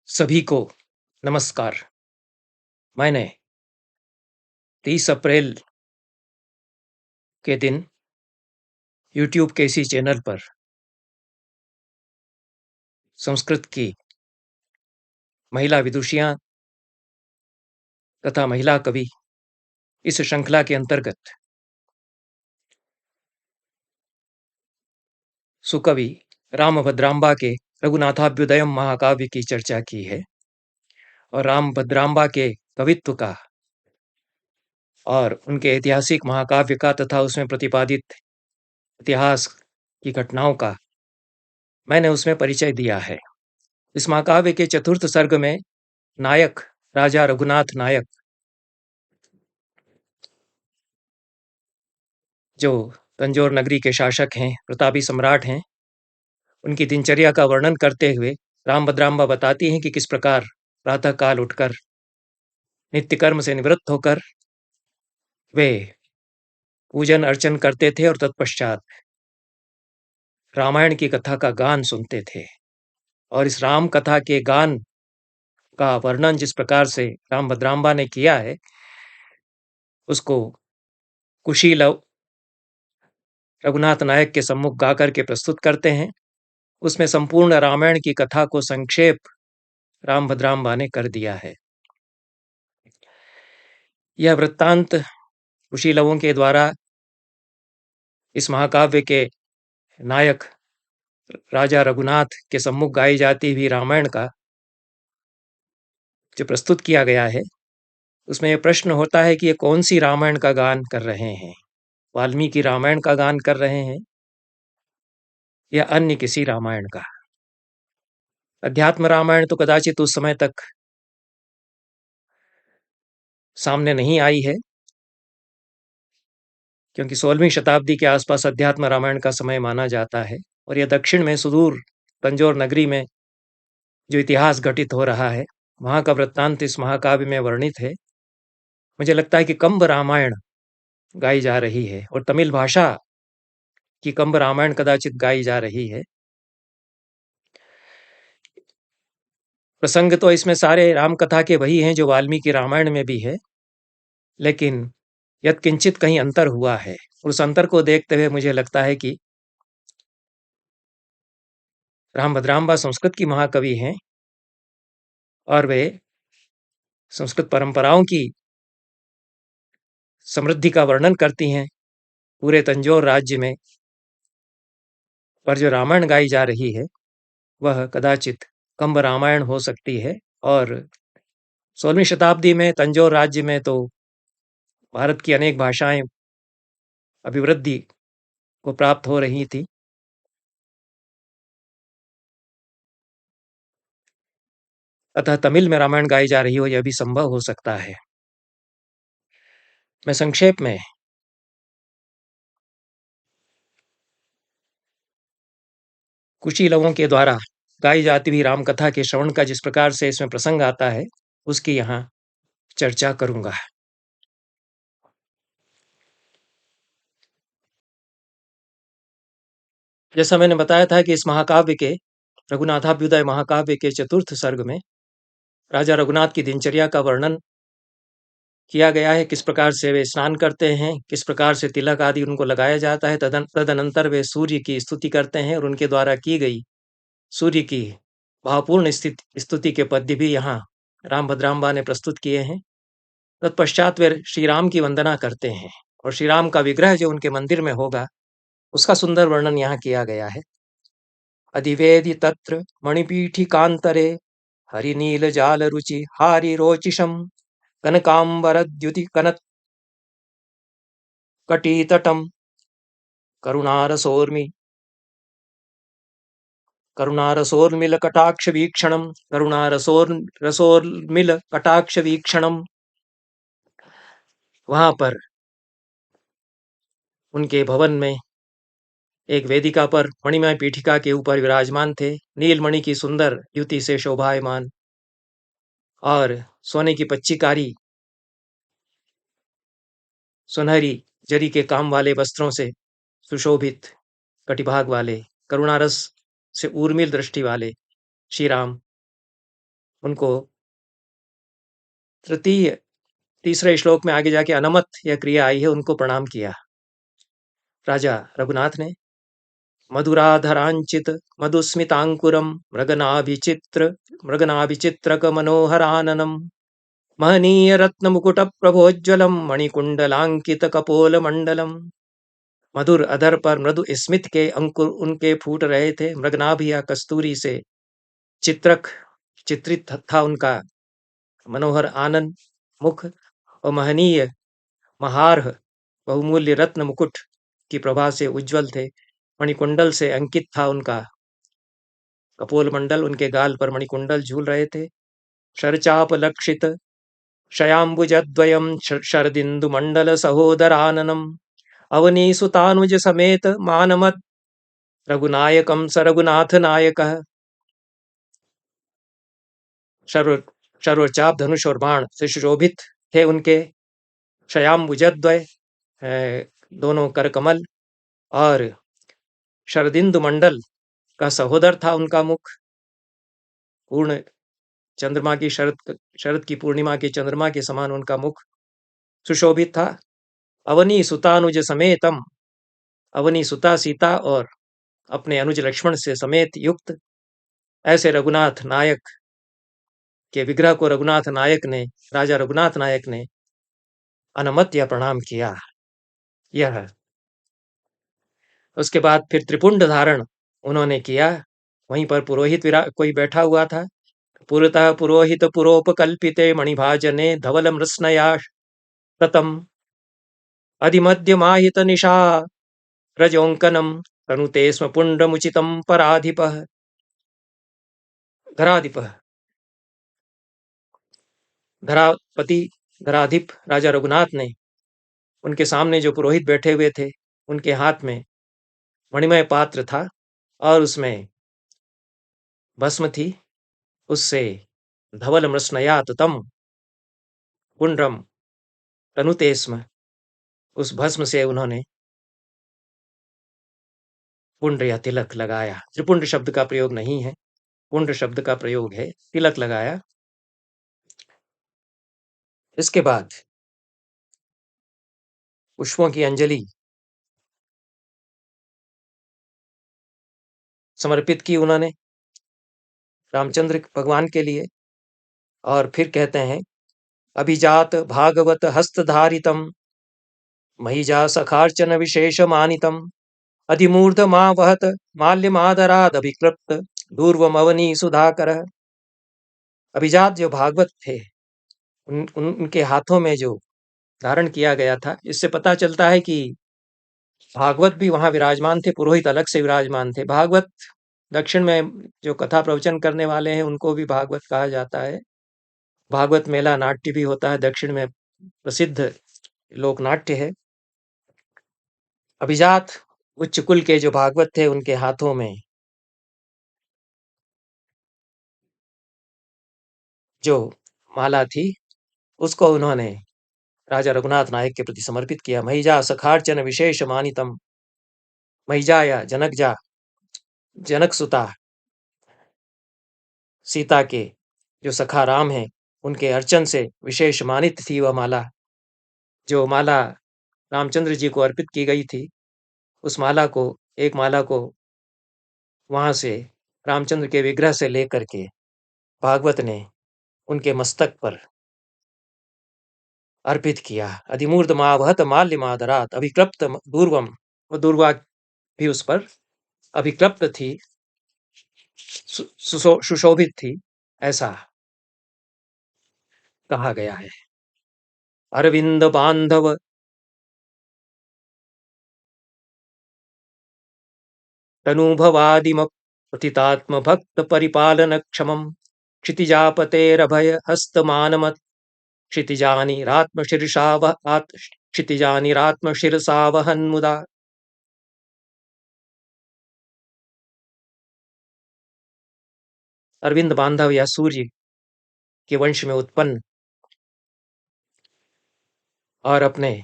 सभी को नमस्कार। मैंने 30 अप्रैल के दिन यूट्यूब के इसी चैनल पर संस्कृत की महिला विदुषियां तथा महिला कवि इस श्रृंखला के अंतर्गत सुकवि रामभद्रांबा के रघुनाथाभ्युदयम महाकाव्य की चर्चा की है और रामभद्रांबा के कवित्व का और उनके ऐतिहासिक महाकाव्य का तथा उसमें प्रतिपादित इतिहास की घटनाओं का मैंने उसमें परिचय दिया है। इस महाकाव्य के चतुर्थ सर्ग में नायक राजा रघुनाथ नायक, जो तंजौर नगरी के शासक हैं, प्रतापी सम्राट हैं, उनकी दिनचर्या का वर्णन करते हुए रामभद्रांबा बताती हैं कि किस प्रकार प्रातः काल उठकर नित्य कर्म से निवृत्त होकर वे पूजन अर्चन करते थे और तत्पश्चात रामायण की कथा का गान सुनते थे। और इस राम कथा के गान का वर्णन जिस प्रकार से रामभद्रांबा ने किया है, उसको कुशीलव रघुनाथ नायक के सम्मुख गाकर के प्रस्तुत करते हैं। उसमें संपूर्ण रामायण की कथा को संक्षेप रामभद्रांबा ने कर दिया है। यह वृत्तांत कुशीलवों के द्वारा इस महाकाव्य के नायक राजा रघुनाथ के सम्मुख गाई जाती हुई रामायण का जो प्रस्तुत किया गया है, उसमें यह प्रश्न होता है कि ये कौन सी रामायण का गान कर रहे हैं? वाल्मीकि रामायण का गान कर रहे हैं या अन्य किसी रामायण का? अध्यात्म रामायण तो कदाचित उस समय तक सामने नहीं आई है, क्योंकि 16वीं शताब्दी के आसपास अध्यात्म रामायण का समय माना जाता है। और यह दक्षिण में सुदूर तंजौर नगरी में जो इतिहास घटित हो रहा है, वहां का वृत्तांत इस महाकाव्य में वर्णित है। मुझे लगता है कि कंब रामायण गाई जा रही है और तमिल भाषा की कंब रामायण कदाचित गाई जा रही है। प्रसंग तो इसमें सारे राम कथा के वही हैं जो वाल्मीकि रामायण में भी है, लेकिन यत्किंचित कहीं अंतर हुआ है। उस अंतर को देखते हुए मुझे लगता है कि रामभद्रांबा संस्कृत की महाकवि हैं और वे संस्कृत परंपराओं की समृद्धि का वर्णन करती हैं पूरे तंजौर राज्य में। पर जो रामायण गाई जा रही है वह कदाचित कंब रामायण हो सकती है। और 16वीं शताब्दी में तंजौर राज्य में तो भारत की अनेक भाषाएं अभिवृद्धि को प्राप्त हो रही थी। अतः तमिल में रामायण गाई जा रही हो यह भी संभव हो सकता है। मैं संक्षेप में कुशीलवों के द्वारा गाई जाती हुई राम कथा के श्रवण का जिस प्रकार से इसमें प्रसंग आता है, उसकी यहाँ चर्चा करूंगा। जैसा मैंने बताया था कि इस महाकाव्य के रघुनाथाभ्युदय महाकाव्य के चतुर्थ सर्ग में राजा रघुनाथ की दिनचर्या का वर्णन किया गया है। किस प्रकार से वे स्नान करते हैं, किस प्रकार से तिलक आदि उनको लगाया जाता है। तदनंतर वे सूर्य की स्तुति करते हैं और उनके द्वारा की गई सूर्य की भावपूर्ण स्तुति के पद्य भी यहाँ रामभद्रांबा ने प्रस्तुत किए हैं। तत्पश्चात वे श्री राम की वंदना करते हैं और श्री राम का विग्रह जो उनके मंदिर में होगा उसका सुंदर वर्णन यहाँ किया गया है। अधिवेदि तत्र मणिपीठिकांतरे हरिनील जाल रुचि हारि रोचिषम कनकांबरद्युति कनक कटीतटम करुणारसोर्मि करुणारसोर्मिल कटाक्ष वीक्षणम करुणारसोर्मिल कटाक्ष वीक्षणम। वहां पर उनके भवन में एक वेदिका पर मणिमय पीठिका के ऊपर विराजमान थे, नीलमणि की सुंदर युति से शोभायमान और सोने की पच्चीकारी सुनहरी जरी के काम वाले वस्त्रों से सुशोभित कटिभाग वाले, करुणारस से उर्मिल दृष्टि वाले श्री राम उनको तीसरे श्लोक में आगे जाके अनमत यह क्रिया आई है, उनको प्रणाम किया। राजा रघुनाथ ने मधुराधरांचित मधुस्मितांकुरम मृगनाभिचित्रक मनोहराननम महनीय रत्न मुकुट प्रभोज्वलम मणिकुंडलांकित कपोल मंडलम। मधुर अधर पर मृदु स्मित के अंकुर उनके फूट रहे थे। मृगनाभ या कस्तूरी से चित्रित था उनका मनोहर आनंद मुख, और महनीय महार्ह बहुमूल्य रत्न मुकुट की प्रभा से उज्जवल थे। मणिकुंडल से अंकित था उनका कपोल मंडल, उनके गाल पर मणिकुंडल झूल रहे थे। शरचाप लक्षित शयाम्बुजद्वयं शरदिंदु मंडल सहोदराननम अवनीसुतानुज समेत मानमत रघुनायकम स रघुनाथ नायक। शर्वचाप धनुष और बाण से सुशोभित थे उनके शयाम्बुजद्वय दोनों कर कमल, और शरदिंदु मंडल का सहोदर था उनका मुख। पूर्ण चंद्रमा की शरद की पूर्णिमा के चंद्रमा के समान उनका मुख सुशोभित था। अवनी सुतानुज समेतम, अवनी सुता सीता और अपने अनुज लक्ष्मण से समेत युक्त ऐसे रघुनाथ नायक के विग्रह को राजा रघुनाथ नायक ने अनमत या प्रणाम किया। यह उसके बाद फिर त्रिपुंड धारण उन्होंने किया। वहीं पर पुरोहित कोई बैठा हुआ था। पुरतः पुरोहित पुरोपकल्पिते मणिभाजने धवल मृत्स्नया प्रतम अधिमध्यमाहित निशा रजोंकनम तनुते स्म पुंडमुचितम पराधिपः। धराधिपः धरापति धराधिप राजा रघुनाथ ने उनके सामने जो पुरोहित बैठे हुए थे, उनके हाथ में मणिमय पात्र था और उसमें भस्म थी। उससे धवल मृत्स्नयात तम पुंड्रम तनुते स्म, उस भस्म से उन्होंने पुंड या तिलक लगाया। त्रिपुंड शब्द का प्रयोग नहीं है, पुंड शब्द का प्रयोग है, तिलक लगाया। इसके बाद पुष्पों की अंजलि समर्पित की उन्होंने रामचंद्र भगवान के लिए। और फिर कहते हैं अभिजात भागवत हस्तधारितम महिजा सखार्चन विशेष मानितम अधिमूर्ध मां वहत माल्यमादराद अभिकृप्त दूर्वमवनी सुधाकर। अभिजात जो भागवत थे उनके हाथों में जो धारण किया गया था, इससे पता चलता है कि भागवत भी वहां विराजमान थे, पुरोहित अलग से विराजमान थे। भागवत दक्षिण में जो कथा प्रवचन करने वाले हैं उनको भी भागवत कहा जाता है। भागवत मेला नाट्य भी होता है, दक्षिण में प्रसिद्ध लोक नाट्य है। अभिजात उच्च कुल के जो भागवत थे उनके हाथों में जो माला थी उसको उन्होंने राजा रघुनाथ नायक के प्रति समर्पित किया। महिजा सखार्चन विशेष मानितम, महिजा या जनक सुता सीता के जो सखा राम हैं उनके अर्चन से विशेष मानित थी वह माला। जो माला रामचंद्र जी को अर्पित की गई थी, उस माला को, एक माला को वहां से रामचंद्र के विग्रह से लेकर के भागवत ने उनके मस्तक पर अर्पित किया। अधिमूर्ध मावहत माल्यमादरात अभिक्लप्त दूर्वम, वो दूर्वा भी उस पर अभिक्लप्त थी, सुशोभित थी, ऐसा कहा गया है। अरविंद बांधव तनुभवादिम पतितात्म भक्त परिपालन क्षमम क्षितिजापतेरभय हस्तमानमत क्षितिजानिरात्म शिरसा वहन मुदा। अरविंद बांधव या सूर्य के वंश में उत्पन्न और अपने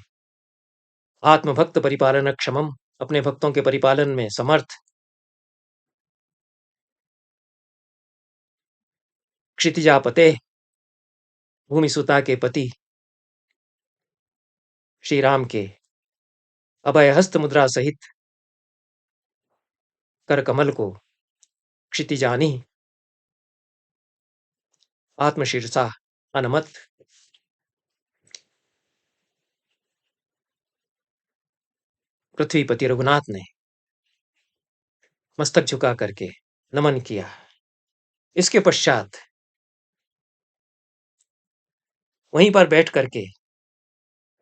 आत्मभक्त परिपालन क्षमम, अपने भक्तों के परिपालन में समर्थ, क्षितिजापते भूमि सुता के पति श्री राम के अभय हस्त मुद्रा सहित कर कमल को क्षितिजानी आत्मशीर्षा अनमत पृथ्वीपति रघुनाथ ने मस्तक झुका करके नमन किया। इसके पश्चात वहीं पर बैठ करके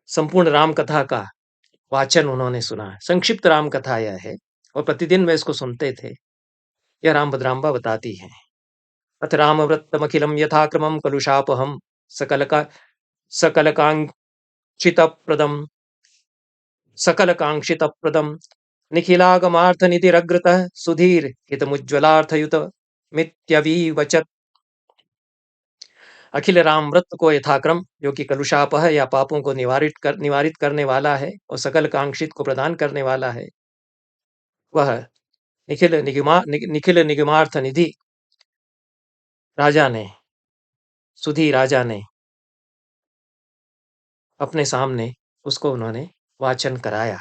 संपूर्ण राम कथा का वाचन उन्होंने सुना। संक्षिप्त राम कथा यह है और प्रतिदिन वे इसको सुनते थे। यह राम भद्राम्बा बताती है। अथ राम व्रतमखिलम यथाक्रमम कलुषापहम सकलकांक्षितप्रदम सकलकांक्षितप्रदम निखिलागमार्थ निधिरग्रतः सुधीर हितमुज्ज्वलार्थयुत मित्यविवचत। अखिल राम व्रत को यथाक्रम, जो कि कलुषापह या पापों को निवारित करने वाला है और सकल कांक्षित को प्रदान करने वाला है, वह निखिल निगमार्थ निधि राजा ने, सुधी राजा ने अपने सामने उसको उन्होंने वाचन कराया।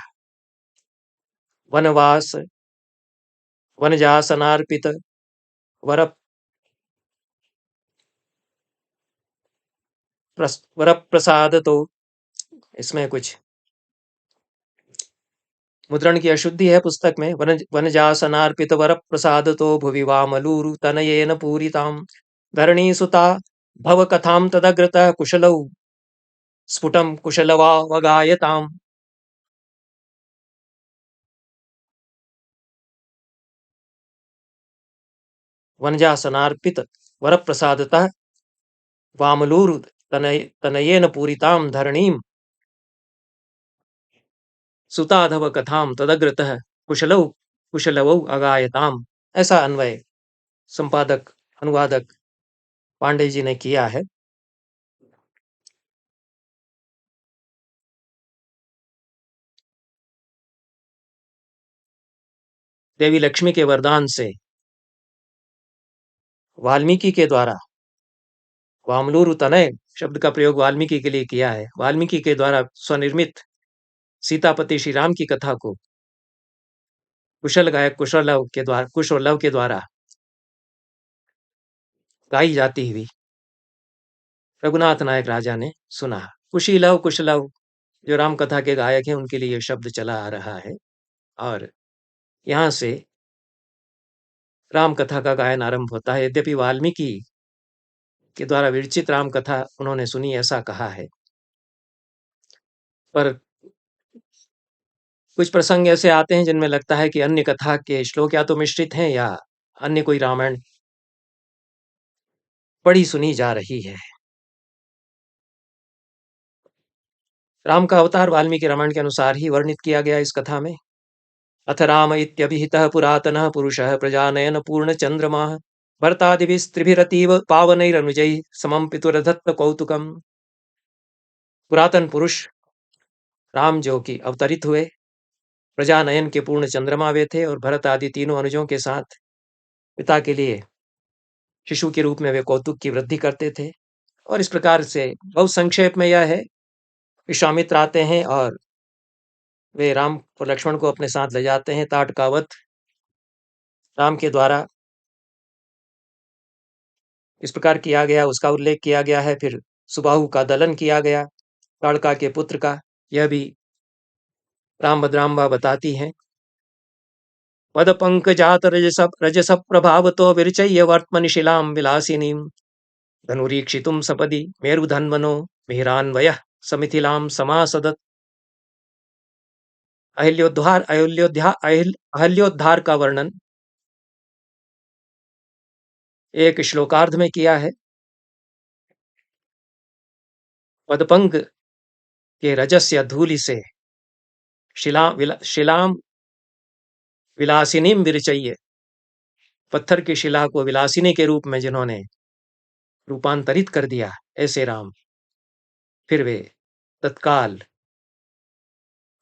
वनवास वनजासनार्पित वर प्रसाद, तो इसमें कुछ मुद्रण की अशुद्धि है पुस्तक में। वनजासनार्पित वर प्रसाद तो भुवि वामलूरु तनयेन पूरिताम धरणी सुता भव कथाम तदग्रतः कुशलौ स्फुटम कुशलवावगायताम। वनजासनार्पित वर प्रसादतः वामलूरु तनयेन पूरिताम धरणीम सुताधव कथाम तदग्रतः कुशलवौ अगायताम। ऐसा अन्वय संपादक अनुवादक पांडे जी ने किया है। देवी लक्ष्मी के वरदान से वाल्मीकि के द्वारा, वामलूरु तनय शब्द का प्रयोग वाल्मीकि के लिए किया है, वाल्मीकि के द्वारा स्वनिर्मित सीतापति श्री राम की कथा को कुशल गायक कुशोलव के द्वारा गाई जाती हुई रघुनाथ नायक राजा ने सुना। कुशलव जो राम कथा के गायक हैं उनके लिए यह शब्द चला आ रहा है और यहाँ से राम कथा का गायन आरंभ होता है। यद्यपि वाल्मीकि के द्वारा विरचित राम कथा उन्होंने सुनी ऐसा कहा है, पर कुछ प्रसंग ऐसे आते हैं जिनमें लगता है कि अन्य कथा के श्लोक या तो मिश्रित हैं या अन्य कोई रामायण पढ़ी सुनी जा रही है। राम का अवतार वाल्मीकि रामायण के अनुसार ही वर्णित किया गया इस कथा में। अथ राम इत्यभिहितः पुरातनः पुरुषः प्रजानयन पूर्ण चंद्रमाः भरतादिभिस्त्रिभिरतीव पावनैरनुजैः समं पितुरधत्त कौतुकम्। पुरातन पुरुष राम जो कि अवतरित हुए, प्रजानयन के पूर्ण चंद्रमा वे थे और भरत आदि तीनों अनुजों के साथ पिता के लिए शिशु के रूप में वे कौतुक की वृद्धि करते थे। और इस प्रकार से बहुत संक्षेप में यह है, विश्वामित्र आते हैं और वे राम और लक्ष्मण को अपने साथ ले जाते हैं। ताटकावत राम के द्वारा इस प्रकार किया गया, उसका उल्लेख किया गया है। फिर सुबाहु का दलन किया गया ताड़का के पुत्र का, यह भी राम भद्राम्बा बताती हैं। पद पंकजात रजस प्रभावतो विरचय्य वर्त्मनिशिलां विलासिनीं धनुरीक्षितुं सपदि मेरुधन्वनो मिहिरान्वयः समिथिलां समासदत्। अहल्योद्धार का वर्णन एक श्लोकार्ध में किया है। पदपंक के रजस या धूलि से शिलाम विलासिनीम विरचय्य, पत्थर की शिला को विलासिनी के रूप में जिन्होंने रूपांतरित कर दिया, ऐसे राम फिर वे तत्काल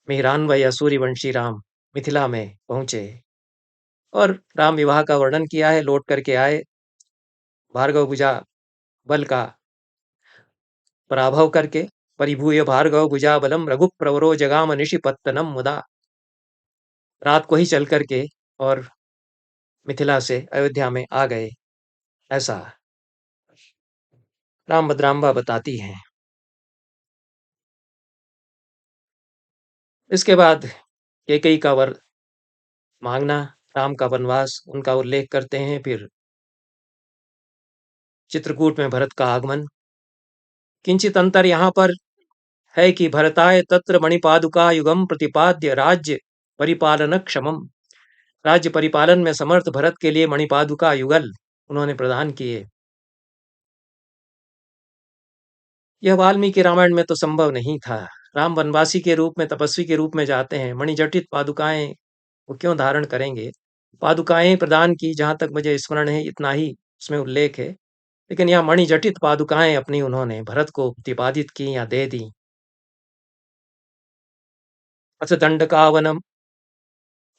मिहिरान्वय या सूर्यवंशी राम मिथिला में पहुंचे और राम विवाह का वर्णन किया है। लौट करके आए, भार्गव भुजा बल का पराभव करके परिभूय भार्गव भुजाबलम रघु प्रवरो जगाम निशिपत्तनम मुदा, रात को ही चल करके और मिथिला से अयोध्या में आ गए, ऐसा राम भद्राम्बा बताती हैं। इसके बाद कैकेयी का वर मांगना, राम का वनवास, उनका उल्लेख करते हैं। फिर चित्रकूट में भरत का आगमन। किंचित अंतर यहाँ पर है कि भरताय तत्र मणिपादुका युगम प्रतिपाद्य राज्य परिपालन क्षमम, राज्य परिपालन में समर्थ भरत के लिए मणिपादुका युगल उन्होंने प्रदान किए। यह वाल्मीकि रामायण में तो संभव नहीं था। राम वनवासी के रूप में, तपस्वी के रूप में जाते हैं, मणिजटित पादुकाएं वो क्यों धारण करेंगे? पादुकाएं प्रदान की, जहां तक मुझे स्मरण है इतना ही उसमें उल्लेख है। लेकिन यहाँ मणिजटित पादुकाएं अपनी उन्होंने भरत को प्रतिपादित की या दे दी। अथ दंडकावनम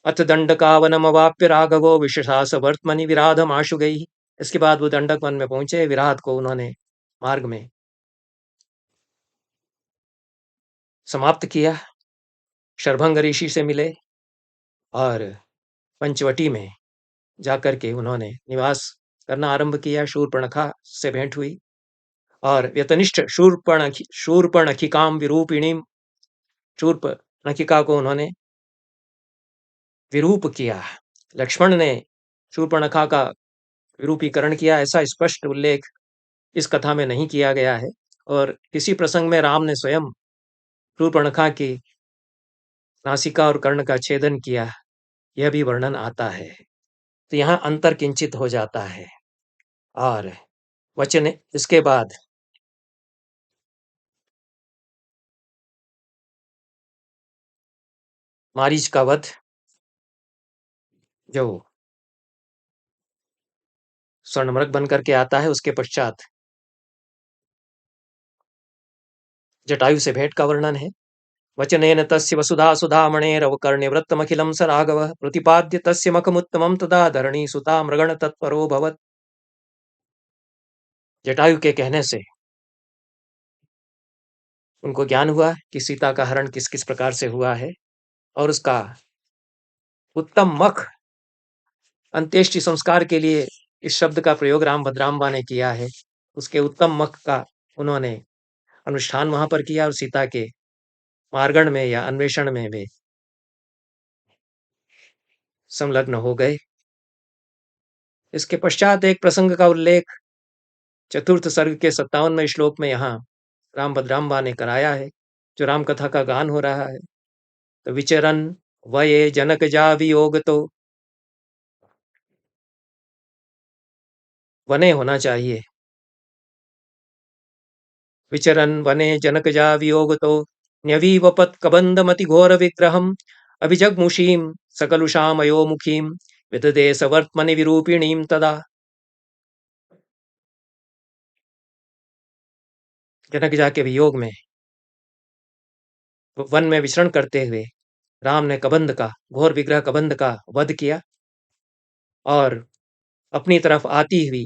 अथ दंडकावनम अवाप्य राघवो विशशास वर्तमनि विराधम आशु गई। इसके बाद वो दंडक वन में पहुंचे, विराट को उन्होंने मार्ग में समाप्त किया। शरभंग ऋषि से मिले और पंचवटी में जाकर के उन्होंने निवास करना आरंभ किया। शूर्पणखा से भेंट हुई और व्यतनिष्ठ शूर्पणखिकाम विरूपिणीम, शूर्पणखिका को उन्होंने विरूप किया। लक्ष्मण ने शूर्पणखा का विरूपीकरण किया, ऐसा स्पष्ट उल्लेख इस कथा में नहीं किया गया है। और किसी प्रसंग में राम ने स्वयं शूर्पणखा की नासिका और कर्ण का छेदन किया, यह भी वर्णन आता है। तो यहाँ अंतर किंचित हो जाता है। और वचन इसके बाद मारीच का वध, जो स्वर्णमृग बन करके आता है, उसके पश्चात जटायु से भेंट का वर्णन है। वचनेन तस्य वसुधा सुधामणेरवकर्ण्यवृत्तमखिलं स राघवः प्रतिपाद्य तस्य मखमुत्तमं तदा धरणी सुता मृगण तत्परो भवत्। जटायु के कहने से उनको ज्ञान हुआ कि सीता का हरण किस किस प्रकार से हुआ है, और उसका उत्तम मख, अंत्येष्टि संस्कार के लिए इस शब्द का प्रयोग राम भद्राम्बा ने किया है। उसके उत्तम मख का उन्होंने अनुष्ठान वहां पर किया और सीता के मार्गण में या अन्वेषण में वे संलग्न हो गए। इसके पश्चात एक प्रसंग का उल्लेख चतुर्थ सर्ग के 57वें श्लोक में यहाँ राम भद्राम्बा ने कराया है, जो राम कथा का गान हो रहा है। तो विचरन वये जनक जा वियोग, तो वने होना चाहिए। विचरन वने जनक जा वियोग, तो न्यवीवपत् कबंदमति घोर विग्रहम अभिजग्मुषीम सकलुषाम अयोमुखीम विदधे सवर्त्मनि विरूपिणीम तदा। जनक जा के वियोग में वन में विचरण करते हुए राम ने कबंद का, घोर विग्रह कबंद का वध किया और अपनी तरफ आती हुई,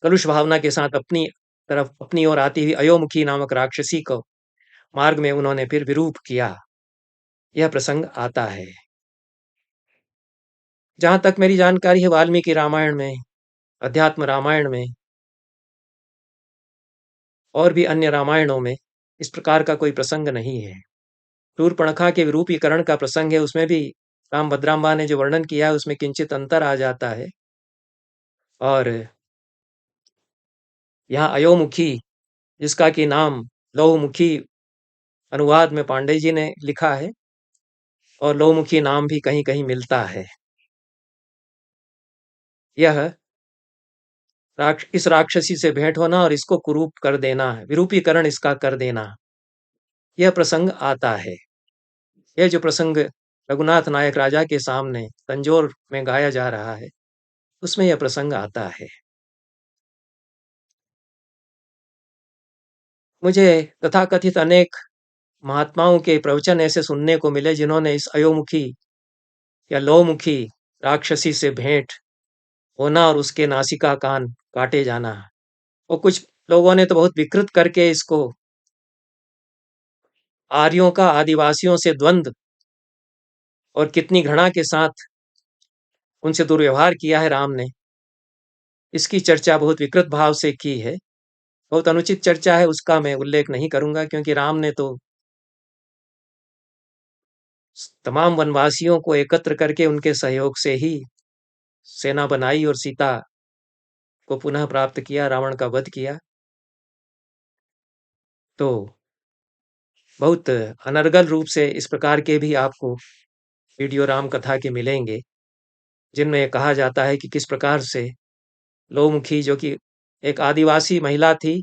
कलुष भावना के साथ अपनी तरफ, अपनी ओर आती हुई अयोमुखी नामक राक्षसी को मार्ग में उन्होंने फिर विरूप किया। यह प्रसंग आता है। जहां तक मेरी जानकारी है, वाल्मीकि रामायण में, अध्यात्म रामायण में और भी अन्य रामायणों में इस प्रकार का कोई प्रसंग नहीं है। शूर्पणखा के विरूपीकरण का प्रसंग है, उसमें भी राम भद्राम्बा ने जो वर्णन किया है उसमें किंचित अंतर आ जाता है। और यहाँ अयोमुखी, जिसका कि नाम लौमुखी अनुवाद में पांडे जी ने लिखा है, और लौमुखी नाम भी कहीं कहीं मिलता है। यह इस राक्षसी से भेंट होना और इसको कुरूप कर देना, विरूपीकरण इसका कर देना, यह प्रसंग आता है। यह जो प्रसंग रघुनाथ नायक राजा के सामने तंजोर में गाया जा रहा है, उसमें यह प्रसंग आता है। मुझे तथाकथित अनेक महात्माओं के प्रवचन ऐसे सुनने को मिले जिन्होंने इस अयोमुखी या लौमुखी राक्षसी से भेंट होना और उसके नासिका कान काटे जाना, और कुछ लोगों ने तो बहुत विकृत करके इसको आर्यों का आदिवासियों से द्वंद्व और कितनी घृणा के साथ उनसे दुर्व्यवहार किया है राम ने, इसकी चर्चा बहुत विकृत भाव से की है। बहुत अनुचित चर्चा है, उसका मैं उल्लेख नहीं करूंगा, क्योंकि राम ने तो तमाम वनवासियों को एकत्र करके उनके सहयोग से ही सेना बनाई और सीता को पुनः प्राप्त किया, रावण का वध किया। तो बहुत अनर्गल रूप से इस प्रकार के भी आपको वीडियो राम कथा के मिलेंगे, जिनमें कहा जाता है कि किस प्रकार से लोमुखी, जो कि एक आदिवासी महिला थी,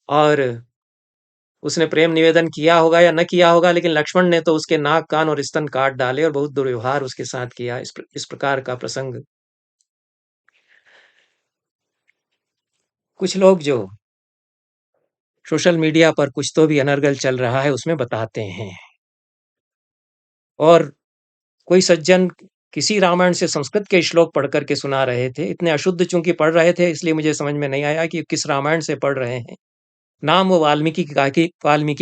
और उसने प्रेम निवेदन किया होगा या न किया होगा, लेकिन लक्ष्मण ने तो उसके नाक, कान और स्तन काट डाले और बहुत दुर्व्यवहार उसके साथ किया। इस प्रकार का प्रसंग कुछ लोग जो सोशल मीडिया पर कुछ तो भी अनर्गल चल रहा है उसमें बताते हैं। और कोई सज्जन किसी रामायण से संस्कृत के श्लोक पढ़ करके सुना रहे थे। इतने अशुद्ध चूंकि पढ़ रहे थे, इसलिए मुझे समझ में नहीं आया कि किस रामायण से पढ़ रहे हैं। नाम वो वाल्मीकि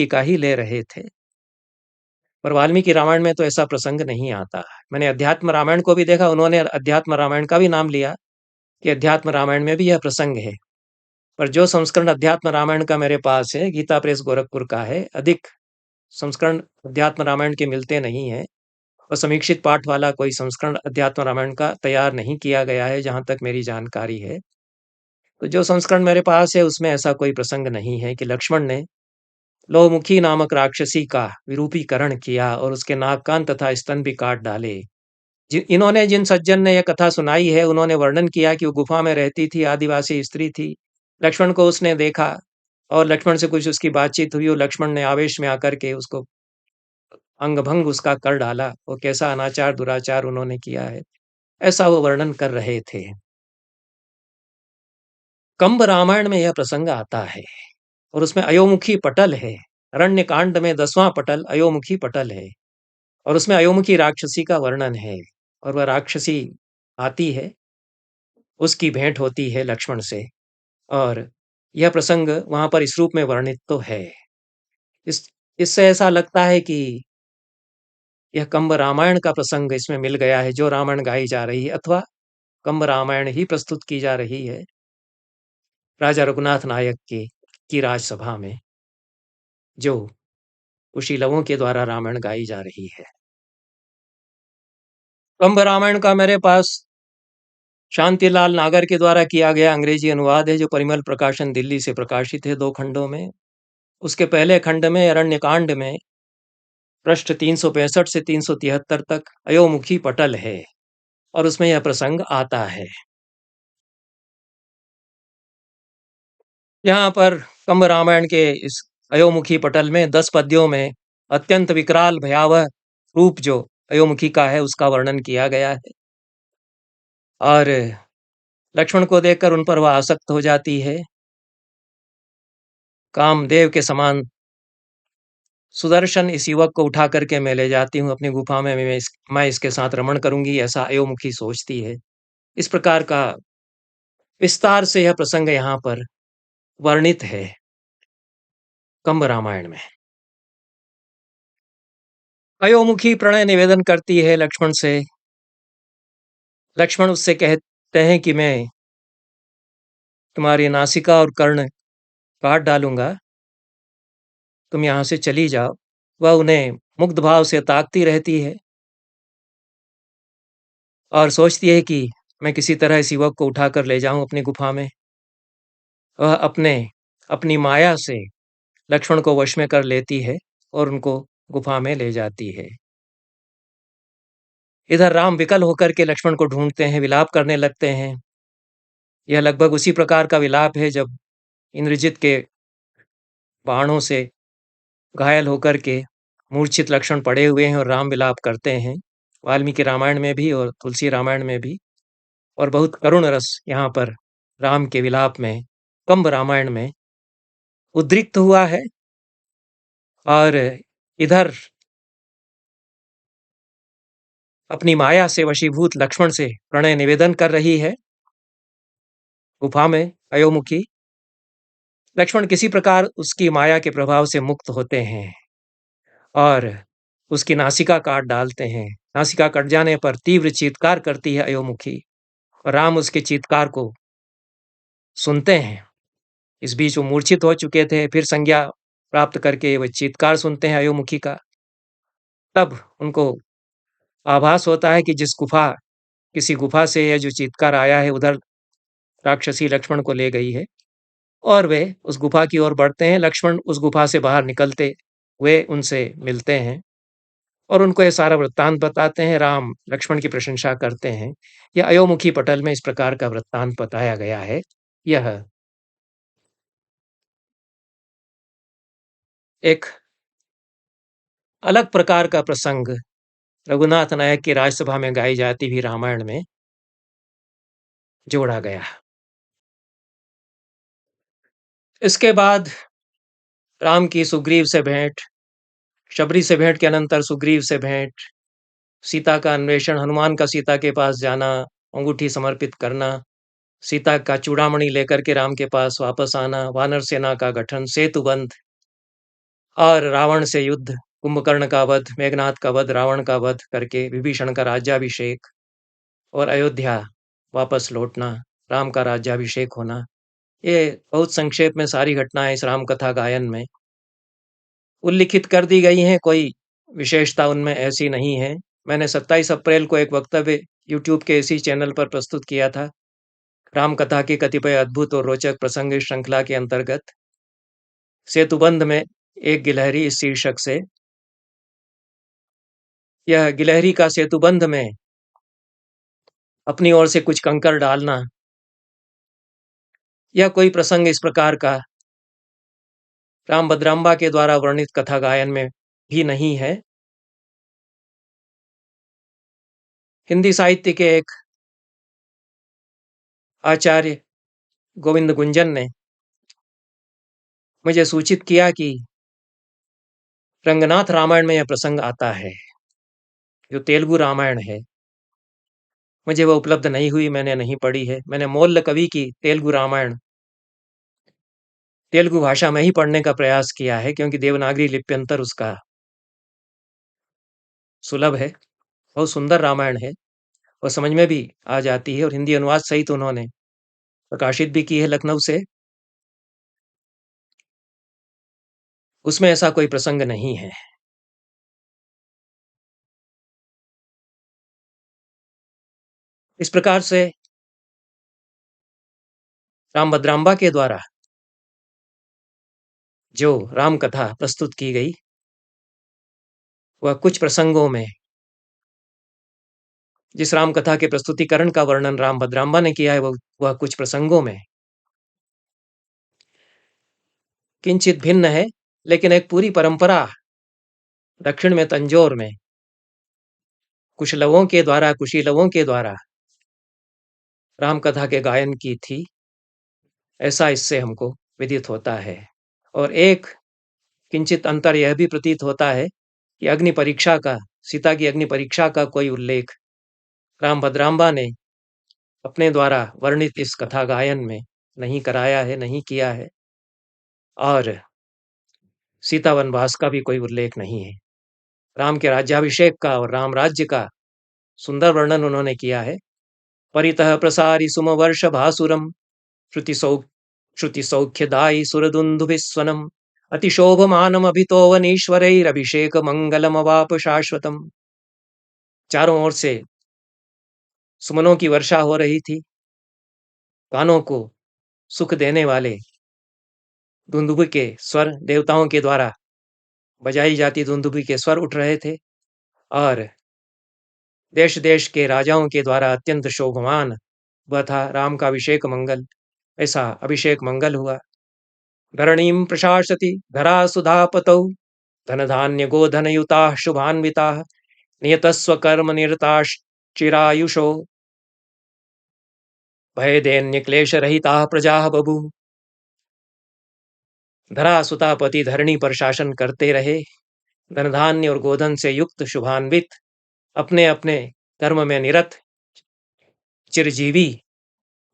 का ही ले रहे थे, पर वाल्मीकि रामायण में तो ऐसा प्रसंग नहीं आता। मैंने अध्यात्म रामायण को भी देखा, उन्होंने अध्यात्म रामायण का भी नाम लिया कि अध्यात्म रामायण में भी यह प्रसंग है। पर जो संस्करण अध्यात्म रामायण का मेरे पास है, गीता प्रेस गोरखपुर का है, अधिक संस्करण अध्यात्म रामायण के मिलते नहीं है, और समीक्षित पाठ वाला कोई संस्करण अध्यात्म रामायण का तैयार नहीं किया गया है, जहां तक मेरी जानकारी है। तो जो संस्करण मेरे पास है उसमें ऐसा कोई प्रसंग नहीं है कि लक्ष्मण ने लोमुखी नामक राक्षसी का विरूपीकरण किया और उसके नाक, कान तथा स्तन भी काट डाले। जिन सज्जन ने यह कथा सुनाई है, उन्होंने वर्णन किया कि वो गुफा में रहती थी, आदिवासी स्त्री थी। लक्ष्मण को उसने देखा और लक्ष्मण से कुछ उसकी बातचीत हुई और लक्ष्मण ने आवेश में आकर के उसको अंग भंग उसका कर डाला। वो कैसा अनाचार दुराचार उन्होंने किया है, ऐसा वो वर्णन कर रहे थे। कंब रामायण में यह प्रसंग आता है और उसमें अयोमुखी पटल है। अरण्य कांड में 10वां पटल अयोमुखी पटल है और उसमें अयोमुखी राक्षसी का वर्णन है। और वह राक्षसी आती है, उसकी भेंट होती है लक्ष्मण से, और यह प्रसंग वहां पर इस रूप में वर्णित तो है। इस इससे ऐसा लगता है कि यह कंब रामायण का प्रसंग इसमें मिल गया है, जो रामायण गाई जा रही है, अथवा कंब रामायण ही प्रस्तुत की जा रही है राजा रघुनाथ नायक की राजसभा में, जो कुशीलवों के द्वारा रामायण गाई जा रही है। कंब रामायण का मेरे पास शांतिलाल नागर के द्वारा किया गया अंग्रेजी अनुवाद है, जो परिमल प्रकाशन दिल्ली से प्रकाशित है 2 खंडों में। उसके पहले खंड में अरण्यकांड में पृष्ठ 365 से 373 तक अयोमुखी पटल है और उसमें यह प्रसंग आता है। यहाँ पर कंब रामायण के इस अयोमुखी पटल में 10 पद्यों में अत्यंत विकराल भयावह रूप जो अयोमुखी का है उसका वर्णन किया गया है, और लक्ष्मण को देखकर उन पर वह आसक्त हो जाती है। कामदेव के समान सुदर्शन इस युवक को उठा करके मैं ले जाती हूँ अपनी गुफा में, मैं इसके साथ रमण करूंगी, ऐसा अयोमुखी सोचती है। इस प्रकार का विस्तार से यह प्रसंग यहाँ पर वर्णित है कंब रामायण में। अयोमुखी प्रणय निवेदन करती है लक्ष्मण से। लक्ष्मण उससे कहते हैं कि मैं तुम्हारी नासिका और कर्ण काट डालूंगा, तुम यहां से चली जाओ। वह उन्हें मुग्ध भाव से ताकती रहती है और सोचती है कि मैं किसी तरह इस युवक को उठाकर ले जाऊं अपनी गुफा में। वह अपनी माया से लक्ष्मण को वश में कर लेती है और उनको गुफा में ले जाती है। इधर राम विकल होकर के लक्ष्मण को ढूंढते हैं, विलाप करने लगते हैं। यह लगभग उसी प्रकार का विलाप है जब इंद्रजित के बाणों से घायल होकर के मूर्छित लक्ष्मण पड़े हुए हैं और राम विलाप करते हैं, वाल्मीकि रामायण में भी और तुलसी रामायण में भी। और बहुत करुण रस यहाँ पर राम के विलाप में कंब रामायण में उद्रिक्त हुआ है। और इधर अपनी माया से वशीभूत लक्ष्मण से प्रणय निवेदन कर रही है गुफा में अयोमुखी। लक्ष्मण किसी प्रकार उसकी माया के प्रभाव से मुक्त होते हैं और उसकी नासिका काट डालते हैं। नासिका कट जाने पर तीव्र चीत्कार करती है अयोमुखी और राम उसके चीत्कार को सुनते हैं। इस बीच वो मूर्छित हो चुके थे, फिर संज्ञा प्राप्त करके वो चीत्कार सुनते हैं अयोमुखी का। तब उनको आभास होता है कि किसी गुफा से यह जो चीत्कार आया है उधर राक्षसी लक्ष्मण को ले गई है और वे उस गुफा की ओर बढ़ते हैं। लक्ष्मण उस गुफा से बाहर निकलते वे उनसे मिलते हैं और उनको ये सारा वृत्तांत बताते हैं। राम लक्ष्मण की प्रशंसा करते हैं। यह अयोमुखी पटल में इस प्रकार का वृत्तांत बताया गया है। यह एक अलग प्रकार का प्रसंग रघुनाथ नायक की राजसभा में गाई जाती हुई रामायण में जोड़ा गया। इसके बाद राम की सुग्रीव से भेंट, शबरी से भेंट के अनंतर सुग्रीव से भेंट, सीता का अन्वेषण, हनुमान का सीता के पास जाना, अंगूठी समर्पित करना, सीता का चूड़ामणि लेकर के राम के पास वापस आना, वानर सेना का गठन, सेतुबंध और रावण से युद्ध, कुंभकर्ण का वध, मेघनाथ का वध, रावण का वध करके विभीषण का राज्याभिषेक और अयोध्या वापस लौटना, राम का राज्याभिषेक होना। ये बहुत संक्षेप में सारी घटनाएं इस राम कथा गायन में उल्लिखित कर दी गई हैं। कोई विशेषता उनमें ऐसी नहीं है। मैंने 27 अप्रैल को एक वक्तव्य यूट्यूब के इसी चैनल पर प्रस्तुत किया था, राम कथा के कतिपय अद्भुत और रोचक प्रसंग इस श्रृंखला के अंतर्गत। सेतुबंध में एक गिलहरी इस शीर्षक से। यह गिलहरी का सेतुबंध में अपनी ओर से कुछ कंकर डालना, यह कोई प्रसंग इस प्रकार का राम भद्राम्बा के द्वारा वर्णित कथा गायन में भी नहीं है। हिंदी साहित्य के एक आचार्य गोविंद गुंजन ने मुझे सूचित किया कि रंगनाथ रामायण में यह प्रसंग आता है, जो तेलुगु रामायण है। मुझे वह उपलब्ध नहीं हुई, मैंने नहीं पढ़ी है। मैंने मोल्ल कवि की तेलुगु रामायण तेलुगु भाषा में ही पढ़ने का प्रयास किया है, क्योंकि देवनागरी लिप्यंतर उसका सुलभ है। बहुत सुंदर रामायण है और समझ में भी आ जाती है और हिंदी अनुवाद सहित उन्होंने प्रकाशित भी की है लखनऊ से। उसमें ऐसा कोई प्रसंग नहीं है। इस प्रकार से राम भद्राम्बा के द्वारा जो राम कथा प्रस्तुत की गई, वह कुछ प्रसंगों में, जिस राम कथा के प्रस्तुतिकरण का वर्णन राम भद्राम्बा ने किया है, वह कुछ प्रसंगों में किंचित भिन्न है। लेकिन एक पूरी परंपरा दक्षिण में तंजौर में कुशीलवों के द्वारा राम कथा के गायन की थी, ऐसा इससे हमको विदित होता है। और एक किंचित अंतर यह भी प्रतीत होता है कि सीता की अग्नि परीक्षा का कोई उल्लेख राम भद्राम्बा ने अपने द्वारा वर्णित इस कथा गायन में नहीं कराया है, नहीं किया है। और सीता वनवास का भी कोई उल्लेख नहीं है। राम के राज्याभिषेक का और राम राज्य का सुंदर वर्णन उन्होंने किया है। परितः प्रसारि सुमवर्ष भासुरम श्रुति सौख्यदायी सुरदुन्दुभिस्वनम अतिशोभमानम अभितो वनीश्वरैरभिषेक मंगलम अवाप शाश्वतम। चारों ओर से सुमनों की वर्षा हो रही थी। कानों को सुख देने वाले दुंदुभि के स्वर, देवताओं के द्वारा बजाई जाती दुंदुभि के स्वर उठ रहे थे और देश देश के राजाओं के द्वारा अत्यंत शोभमान वह था राम का अभिषेक मंगल। ऐसा अभिषेक मंगल हुआ। धरणीं प्रशासति धरा सुधापतौ धन धान्य गोधनयुता शुभान्विता नियतस्वकर्म निरताश्चिरायुषो भय दैन्य क्लेश रहिता प्रजा बभू। धरा सुतापति धरणी पर शासन करते रहे, धन धान्य और गोधन से युक्त शुभान्वित, अपने अपने कर्म में निरत, चिरजीवी,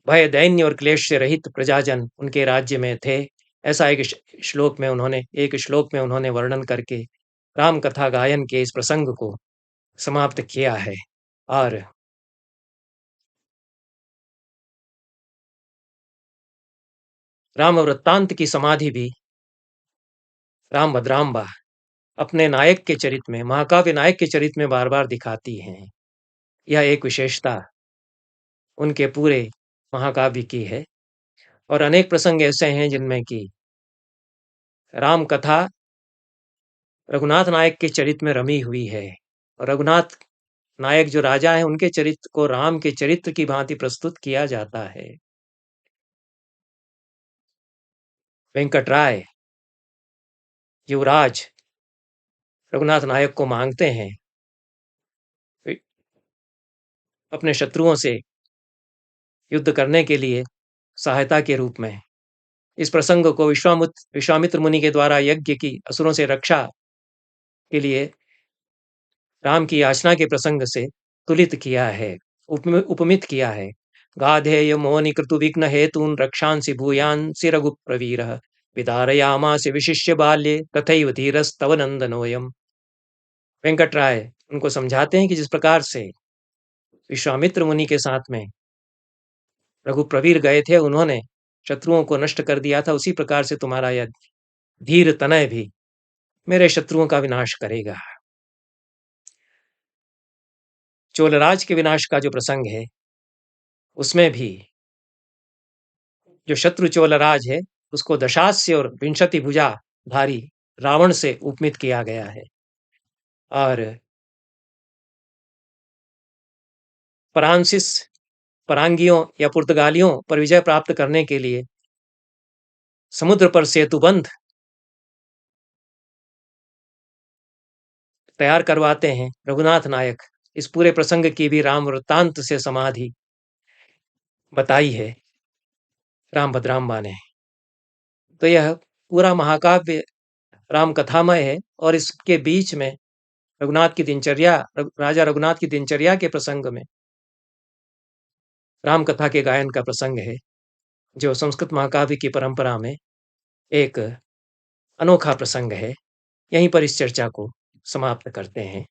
भय दैन्य और क्लेश से रहित प्रजाजन उनके राज्य में थे। ऐसा एक श्लोक में उन्होंने वर्णन करके राम कथा गायन के इस प्रसंग को समाप्त किया है। और राम वृत्तांत की समाधि भी राम भद्राम्बा अपने नायक के चरित्र में, महाकाव्य नायक के चरित्र में बार बार दिखाती हैं। यह एक विशेषता उनके पूरे महाकाव्य की है। और अनेक प्रसंग ऐसे हैं जिनमें कि राम कथा रघुनाथ नायक के चरित्र में रमी हुई है, और रघुनाथ नायक जो राजा हैं उनके चरित्र को राम के चरित्र की भांति प्रस्तुत किया जाता है। वेंकटराय युवराज रघुनाथ नायक को मांगते हैं अपने शत्रुओं से युद्ध करने के लिए सहायता के रूप में। इस प्रसंग को विश्वामित्र मुनि के द्वारा यज्ञ की असुरों से रक्षा के लिए राम की याचना के प्रसंग से तुलित किया है, उपमित किया है। गाधेय मोनि क्रतु विघ्न हेतून रक्षांसि भूयांसि रघुप्रवीरः विदारयामास विशिष्य बाल्ये तथैव धीरस्तव नंदनोऽयम्। वेंकटराय उनको समझाते हैं कि जिस प्रकार से विश्वामित्र मुनि के साथ में रघुप्रवीर गए थे, उन्होंने शत्रुओं को नष्ट कर दिया था, उसी प्रकार से तुम्हारा यह धीर तनय भी मेरे शत्रुओं का विनाश करेगा। चोलराज के विनाश का जो प्रसंग है उसमें भी जो शत्रु चोलराज है उसको दशास्य और विंशति भुजाधारी रावण से उपमित किया गया है। और परांसिस परांगियों या पुर्तगालियों पर विजय प्राप्त करने के लिए समुद्र पर सेतुबंध तैयार करवाते हैं रघुनाथ नायक। इस पूरे प्रसंग की भी राम वृत्तांत से समाधि बताई है राम भद्राम्बा ने। तो यह पूरा महाकाव्य राम कथामय है, और इसके बीच में राजा रघुनाथ की दिनचर्या के प्रसंग में राम कथा के गायन का प्रसंग है, जो संस्कृत महाकाव्य की परंपरा में एक अनोखा प्रसंग है। यहीं पर इस चर्चा को समाप्त करते हैं।